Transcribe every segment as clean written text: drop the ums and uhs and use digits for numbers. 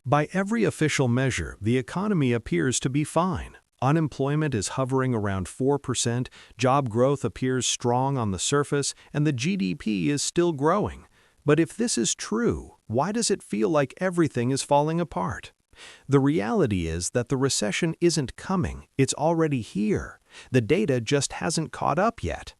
By every official measure, the economy appears to be fine. Unemployment is hovering around 4%, job growth appears strong on the surface, and the GDP is still growing. But if this is true, why does it feel like everything is falling apart? The reality is that the recession isn't coming, it's already here. The data just hasn't caught up yet.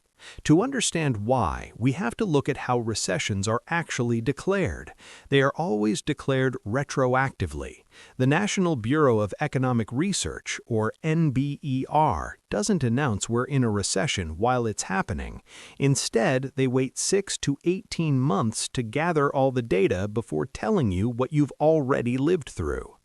To understand why, we have to look at how recessions are actually declared. They are always declared retroactively. The National Bureau of Economic Research, or NBER, doesn't announce we're in a recession while it's happening. Instead, they wait 6 to 18 months to gather all the data before telling you what you've already lived through.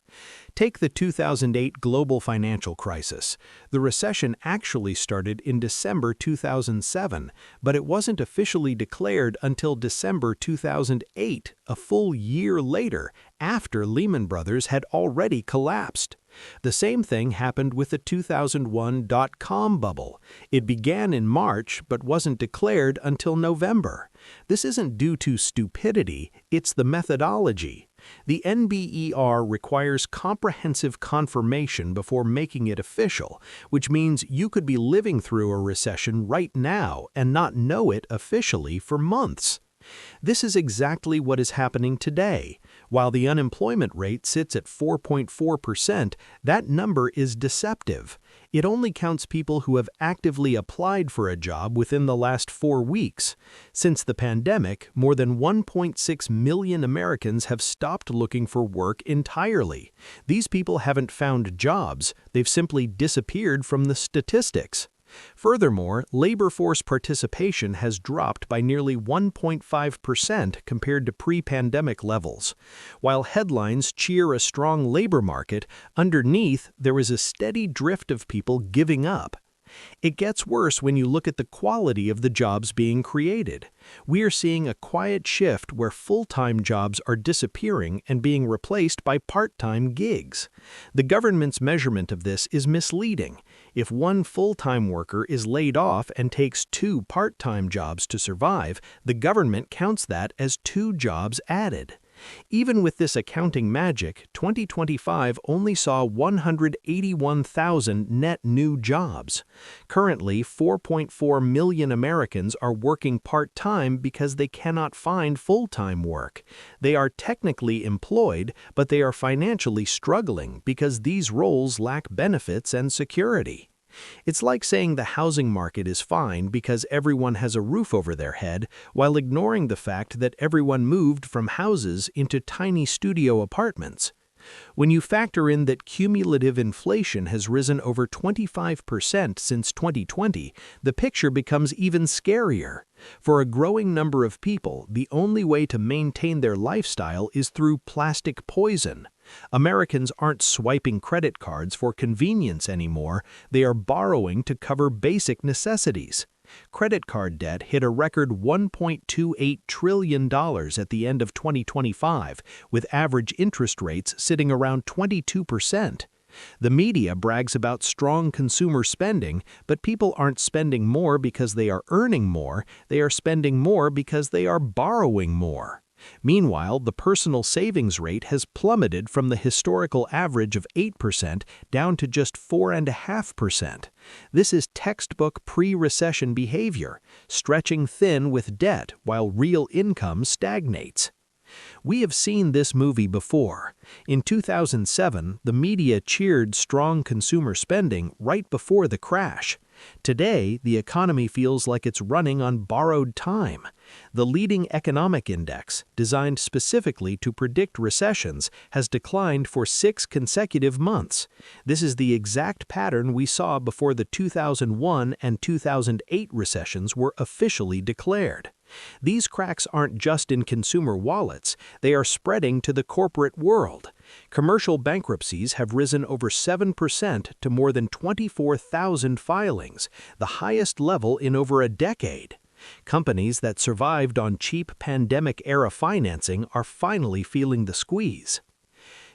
Take the 2008 global financial crisis. The recession actually started in December 2007, but it wasn't officially declared until December 2008, a full year later, after Lehman Brothers had already collapsed. The same thing happened with the 2001 dot-com bubble. It began in March but wasn't declared until November. This isn't due to stupidity, it's the methodology. The NBER requires comprehensive confirmation before making it official, which means you could be living through a recession right now and not know it officially for months. This is exactly what is happening today. While the unemployment rate sits at 4.4%, that number is deceptive. It only counts people who have actively applied for a job within the last 4 weeks. Since the pandemic, more than 1.6 million Americans have stopped looking for work entirely. These people haven't found jobs, they've simply disappeared from the statistics. Furthermore, labor force participation has dropped by nearly 1.5% compared to pre-pandemic levels. While headlines cheer a strong labor market, underneath there is a steady drift of people giving up. It gets worse when you look at the quality of the jobs being created. We are seeing a quiet shift where full-time jobs are disappearing and being replaced by part-time gigs. The government's measurement of this is misleading. If one full-time worker is laid off and takes 2 part-time jobs to survive, the government counts that as 2 jobs added. Even with this accounting magic, 2025 only saw 181,000 net new jobs. Currently, 4.4 million Americans are working part-time because they cannot find full-time work. They are technically employed, but they are financially struggling because these roles lack benefits and security. It's like saying the housing market is fine because everyone has a roof over their head, while ignoring the fact that everyone moved from houses into tiny studio apartments. When you factor in that cumulative inflation has risen over 25% since 2020, the picture becomes even scarier. For a growing number of people, the only way to maintain their lifestyle is through plastic poison. Americans aren't swiping credit cards for convenience anymore, they are borrowing to cover basic necessities. Credit card debt hit a record $1.28 trillion at the end of 2025, with average interest rates sitting around 22%. The media brags about strong consumer spending, but people aren't spending more because they are earning more, they are spending more because they are borrowing more. Meanwhile, the personal savings rate has plummeted from the historical average of 8% down to just 4.5%. This is textbook pre-recession behavior, stretching thin with debt while real income stagnates. We have seen this movie before. In 2007, the media cheered strong consumer spending right before the crash. Today, the economy feels like it's running on borrowed time. The leading economic index, designed specifically to predict recessions, has declined for 6 consecutive months. This is the exact pattern we saw before the 2001 and 2008 recessions were officially declared. These cracks aren't just in consumer wallets, they are spreading to the corporate world. Commercial bankruptcies have risen over 7% to more than 24,000 filings, the highest level in over a decade. Companies that survived on cheap pandemic-era financing are finally feeling the squeeze.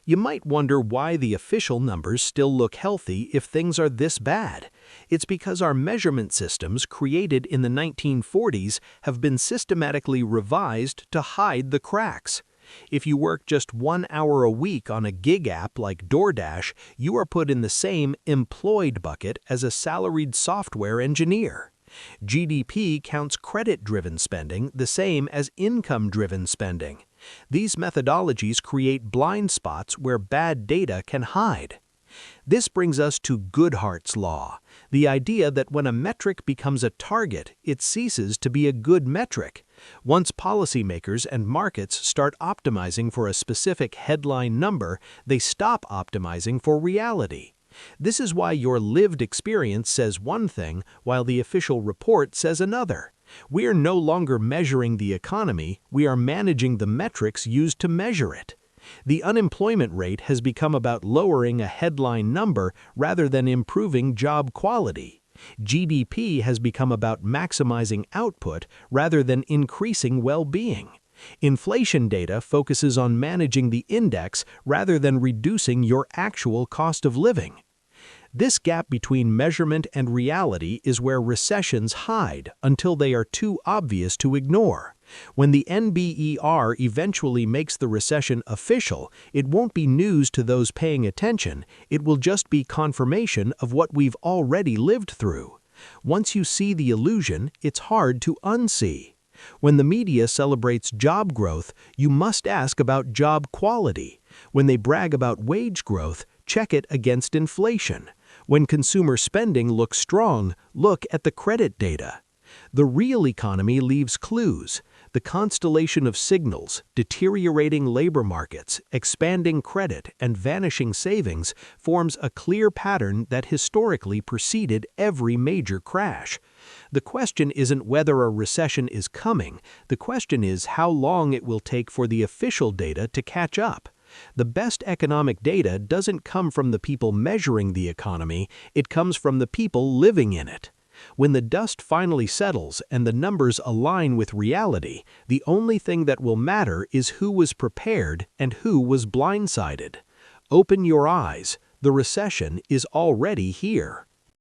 You might wonder why the official numbers still look healthy if things are this bad. It's because our measurement systems, created in the 1940s, have been systematically revised to hide the cracks. If you work just 1 hour a week on a gig app like DoorDash, you are put in the same employed bucket as a salaried software engineer. GDP counts credit-driven spending the same as income-driven spending. These methodologies create blind spots where bad data can hide. This brings us to Goodhart's law, the idea that when a metric becomes a target, it ceases to be a good metric. Once policymakers and markets start optimizing for a specific headline number, they stop optimizing for reality. This is why your lived experience says one thing while the official report says another. We are no longer measuring the economy, we are managing the metrics used to measure it. The unemployment rate has become about lowering a headline number rather than improving job quality. GDP has become about maximizing output rather than increasing well-being. Inflation data focuses on managing the index rather than reducing your actual cost of living. This gap between measurement and reality is where recessions hide until they are too obvious to ignore. When the NBER eventually makes the recession official, it won't be news to those paying attention, it will just be confirmation of what we've already lived through. Once you see the illusion, it's hard to unsee. When the media celebrates job growth, you must ask about job quality. When they brag about wage growth, check it against inflation. When consumer spending looks strong, look at the credit data. The real economy leaves clues. The constellation of signals, deteriorating labor markets, expanding credit, and vanishing savings forms a clear pattern that historically preceded every major crash. The question isn't whether a recession is coming, the question is how long it will take for the official data to catch up. The best economic data doesn't come from the people measuring the economy, it comes from the people living in it. When the dust finally settles and the numbers align with reality, the only thing that will matter is who was prepared and who was blindsided. Open your eyes. The recession is already here.